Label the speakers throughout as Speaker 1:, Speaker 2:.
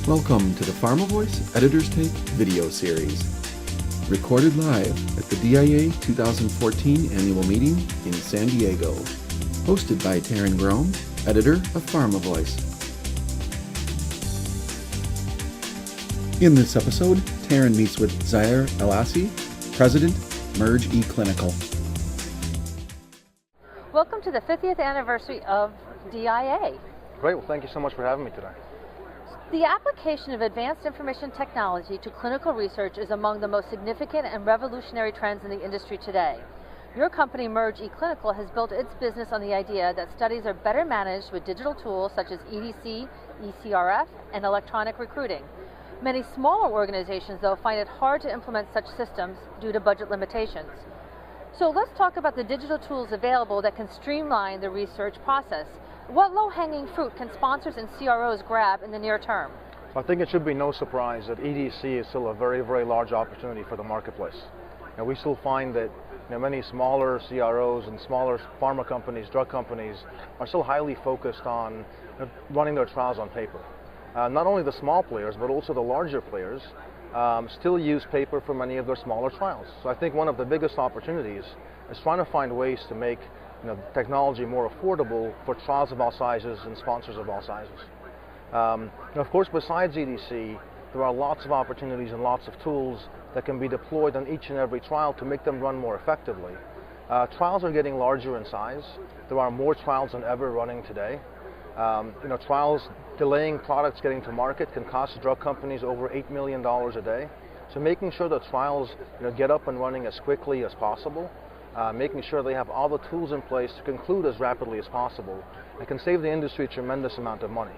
Speaker 1: Welcome to the PharmaVOICE Editor's Take video series, recorded live at the DIA 2014 annual meeting in San Diego, hosted by Taryn Grome, editor of PharmaVOICE. In this episode, Taryn meets with Zaher El-Assi, President, Merge eClinical.
Speaker 2: Welcome to the 50th anniversary of DIA.
Speaker 3: Great, well thank you so much for having me today.
Speaker 2: The application of advanced information technology to clinical research is among the most significant and revolutionary trends in the industry today. Your company, Merge eClinical, has built its business on the idea that studies are better managed with digital tools such as EDC, ECRF, and electronic recruiting. Many smaller organizations, though, find it hard to implement such systems due to budget limitations. So let's talk about the digital tools available that can streamline the research process. What low-hanging fruit can sponsors and CROs grab in the near term?
Speaker 3: I think it should be no surprise that EDC is still a very, very large opportunity for the marketplace. And we still find that many smaller CROs and smaller pharma companies, drug companies, are still highly focused on running their trials on paper. Not only the small players, but also the larger players still use paper for many of their smaller trials. So I think one of the biggest opportunities is trying to find ways to make technology more affordable for trials of all sizes and sponsors of all sizes. Of course, besides EDC, there are lots of opportunities and lots of tools that can be deployed on each and every trial to make them run more effectively. Trials are getting larger in size. There are more trials than ever running today. Trials delaying products getting to market can cost drug companies over $8 million a day. So making sure that trials get up and running as quickly as possible, making sure they have all the tools in place to conclude as rapidly as possible, it can save the industry a tremendous amount of money.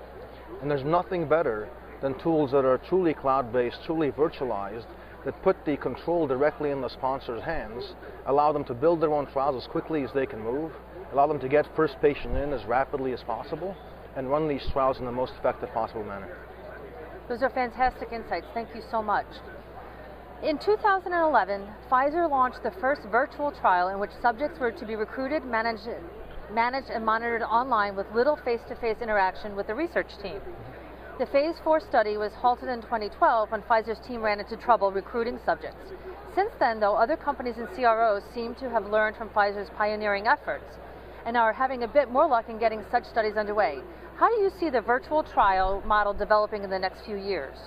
Speaker 3: And there's nothing better than tools that are truly cloud-based, truly virtualized, that put the control directly in the sponsor's hands, allow them to build their own trials as quickly as they can move, allow them to get first patient in as rapidly as possible, and run these trials in the most effective possible manner.
Speaker 2: Those are fantastic insights. Thank you so much. In 2011, Pfizer launched the first virtual trial in which subjects were to be recruited, managed and monitored online with little face-to-face interaction with the research team. The Phase 4 study was halted in 2012 when Pfizer's team ran into trouble recruiting subjects. Since then, though, other companies and CROs seem to have learned from Pfizer's pioneering efforts and are having a bit more luck in getting such studies underway. How do you see the virtual trial model developing in the next few years?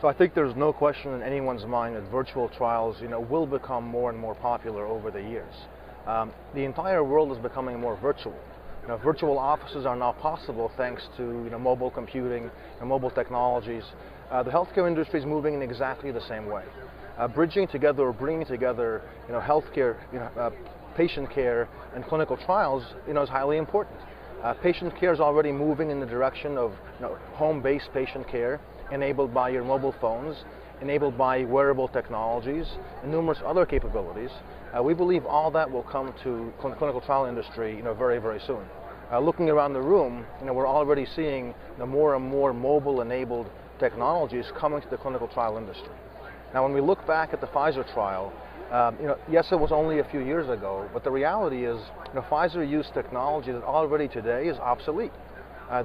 Speaker 3: So I think there's no question in anyone's mind that virtual trials will become more and more popular over the years. The entire world is becoming more virtual. Virtual offices are now possible thanks to mobile computing and mobile technologies. The healthcare industry is moving in exactly the same way. Bridging together or bringing together healthcare, patient care and clinical trials is highly important. Patient care is already moving in the direction of home-based patient care, enabled by your mobile phones, enabled by wearable technologies, and numerous other capabilities. We believe all that will come to clinical trial industry very, very soon. Looking around the room, we're already seeing more and more mobile-enabled technologies coming to the clinical trial industry. Now, when we look back at the Pfizer trial, yes, it was only a few years ago, but the reality is Pfizer used technology that already today is obsolete.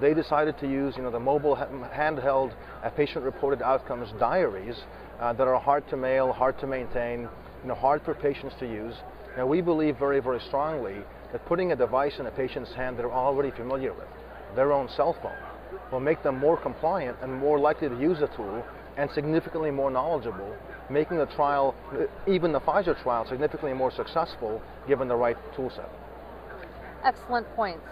Speaker 3: They decided to use the mobile handheld patient-reported outcomes diaries that are hard to mail, hard to maintain, hard for patients to use. Now, we believe very, very strongly that putting a device in a patient's hand they're already familiar with, their own cell phone, will make them more compliant and more likely to use the tool and significantly more knowledgeable, making the trial, even the Pfizer trial, significantly more successful given the right tool set.
Speaker 2: Excellent points.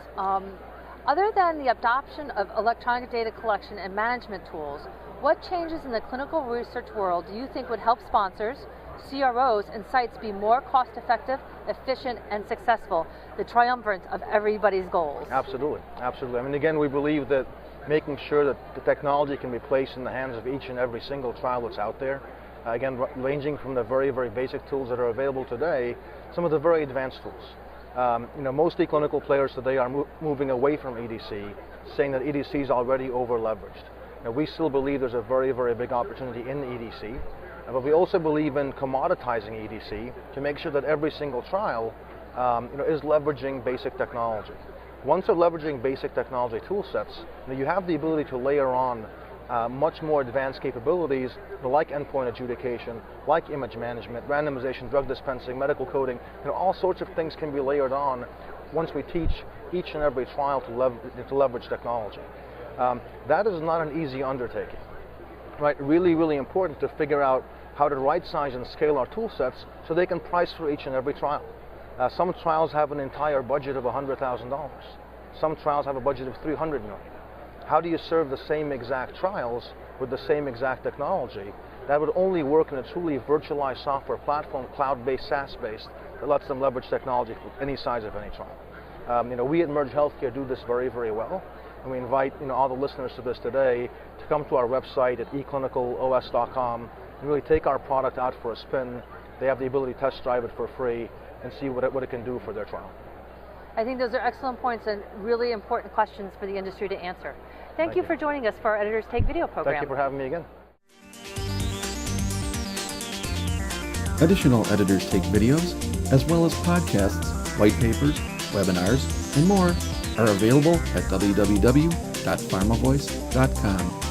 Speaker 2: Other than the adoption of electronic data collection and management tools, what changes in the clinical research world do you think would help sponsors, CROs, and sites be more cost-effective, efficient, and successful, the triumvirate of everybody's goals?
Speaker 3: Absolutely, absolutely. I mean, again, we believe that making sure that the technology can be placed in the hands of each and every single trial that's out there, again, ranging from the very, very basic tools that are available today, some of the very advanced tools. Most eClinical players today are moving away from EDC, saying that EDC is already over-leveraged. Now, we still believe there's a very, very big opportunity in EDC, but we also believe in commoditizing EDC to make sure that every single trial is leveraging basic technology. Once they're leveraging basic technology tool sets, you have the ability to layer on much more advanced capabilities like endpoint adjudication, like image management, randomization, drug dispensing, medical coding, all sorts of things can be layered on once we teach each and every trial to leverage technology. That is not an easy undertaking, right? Really, really important to figure out how to right size and scale our tool sets so they can price for each and every trial. Some trials have an entire budget of $100,000. Some trials have a budget of $300 million. How do you serve the same exact trials with the same exact technology? That would only work in a truly virtualized software platform, cloud-based, SaaS-based, that lets them leverage technology for any size of any trial. We at Merge Healthcare do this very, very well, and we invite all the listeners to this today to come to our website at eClinicalOS.com and really take our product out for a spin. They have the ability to test drive it for free and see what it can do for their trial.
Speaker 2: I think those are excellent points and really important questions for the industry to answer. Thank you for joining us for our Editors Take Video program.
Speaker 3: Thank you for having me again.
Speaker 1: Additional Editors Take videos, as well as podcasts, white papers, webinars, and more are available at www.pharmavoice.com.